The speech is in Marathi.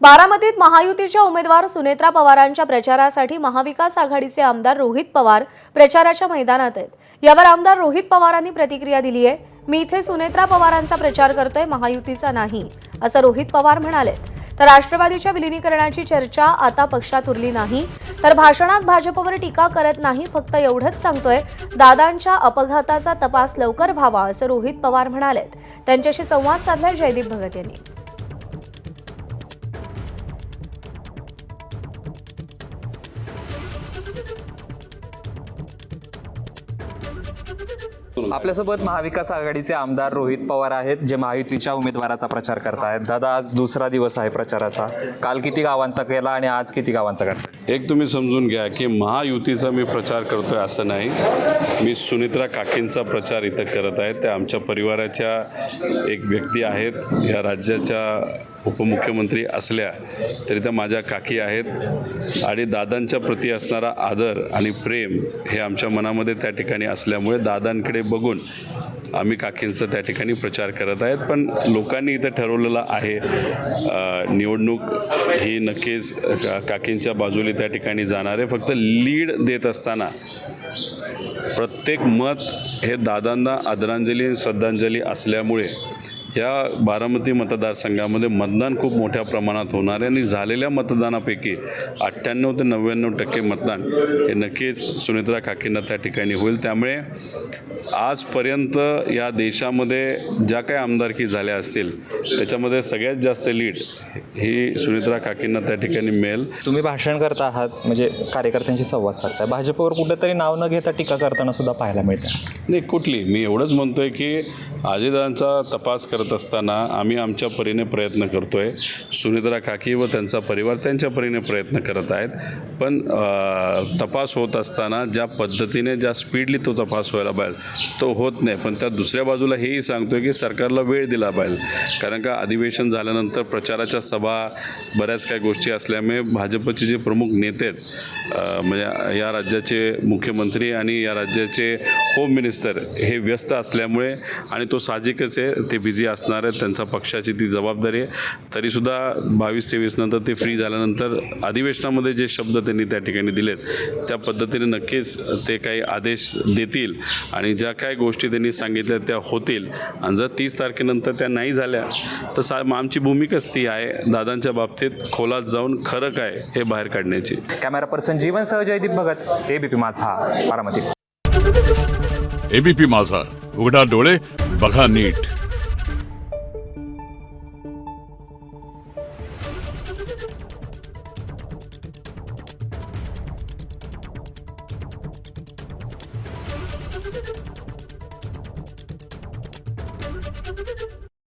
बारामतीत महायुतीच्या उमेदवार सुनेत्रा पवारांच्या प्रचारासाठी महाविकास आघाडीचे आमदार रोहित पवार प्रचाराच्या मैदानात आहेत। यावर आमदार रोहित पवारांनी प्रतिक्रिया दिली आहे। मी इथे सुनेत्रा पवारांचा प्रचार करतोय, महायुतीचा नाही, असं रोहित पवार म्हणाले। तर राष्ट्रवादीच्या विलीनीकरणाची चर्चा आता पक्षात उरली नाही, तर भाषणात भाजपवर टीका करत नाही, फक्त एवढंच सांगतोय दादांच्या अपघाताचा तपास लवकर व्हावा, असं रोहित पवार म्हणाले। त्यांच्याशी संवाद साधला जयदीप भगत यांनी। आपल्यासोबत महाविकास आघाडीचे आमदार रोहित पवार आहेत, जे महायुतीच्या उमेदवाराचा प्रचार करतायत। दादा, आज दुसरा दिवस आहे प्रचाराचा। काल किती गावांचा केला आणि आज किती गावांचा करताय? एक तुम्ही समजून घ्या की महायुतीचा मी प्रचार करतोय असं नाही, मी सुनेत्रा काकींचा प्रचार इथं करत आहे। त्या आमच्या परिवाराच्या एक व्यक्ती आहेत, या राज्याच्या उपमुख्यमंत्री असल्या तरी त्या माझ्या काकी आहेत आणि दादांच्या प्रती असणारा आदर आणि प्रेम हे आमच्या मनामध्ये त्या ठिकाणी असल्यामुळे दादांकडे बघून आम्ही काकींचा त्या ठिकाणी प्रचार करत आहेत। पण लोकांनी इथं ठरवलेलं आहे, निवडणूक ही नक्कीच काकींच्या बाजूला त्या ठिकाणी जाणार आहे। फक्त लीड देत असताना प्रत्येक मत हे दादांना आदरांजली श्रद्धांजली असल्यामुळे या बारामती मतदारसंघामध्ये मतदान खूप मोठ्या प्रमाणात होणार आहे आणि झालेल्या मतदानापैकी 98 ते 99% मतदान हे नक्कीच सुनेत्रा काकींना त्या ठिकाणी होईल। त्यामुळे आजपर्यंत या देशामध्ये ज्या काही आमदारकी झाल्या असतील त्याच्यामध्ये सगळ्यात जास्त लीड ही सुनेत्रा काकींना त्या ठिकाणी मिळेल। तुम्ही भाषण करत आहात, म्हणजे कार्यकर्त्यांशी संवाद साधताय, भाजपवर कुठेतरी नाव न घेता टीका करताना सुद्धा पाहायला मिळतं। नाही, कुठली, मी एवढंच म्हणतोय की अजितदादांचा तपास करत असताना आम्ही आमच्या परीने प्रयत्न करतोय, सुनेत्रा काकी व त्यांचा परिवार त्यांच्या परीने प्रयत्न करत आहेत। पण तपास होत असताना ज्या पद्धतीने ज्या स्पीडली तो तपास व्हायला पाहिजे तो होत नाही। पण त्या दुसऱ्या बाजूला हेही सांगतोय की सरकारला वेळ दिला पाहिजे, कारण का अधिवेशन झाल्यानंतर प्रचाराच्या सभा बऱ्याच काही गोष्टी असल्यामुळे भाजपचे जे प्रमुख नेते आहेत, म्हणजे या राज्याचे मुख्यमंत्री आणि या राज्याचे होम मिनिस्टर हे व्यस्त असल्यामुळे, आणि तो साहजिकच आहे, ते बिझी असणार आहेत, त्यांचा पक्षाची ती जबाबदारी आहे। तरीसुद्धा 22-23 नंतर ते फ्री झाल्यानंतर अधिवेशनामध्ये जे शब्द त्यांनी त्या ठिकाणी दिलेत त्या पद्धतीने नक्कीच ते काही आदेश देतील आणि ज्या काही गोष्टी त्यांनी सांगितल्या त्या होतील। आणि जर 30 तारखेनंतर त्या नाही झाल्या तर आमची भूमिकाच ती आहे, दादांच्या बाबतीत खोलात जाऊन खरं काय हे बाहेर काढण्याची। कॅमेरा पर्सन जीवनसह जयदीप भगत, एबीपी माझा, बारामती। एबीपी माझा, उघडा डोळे बघा नीट।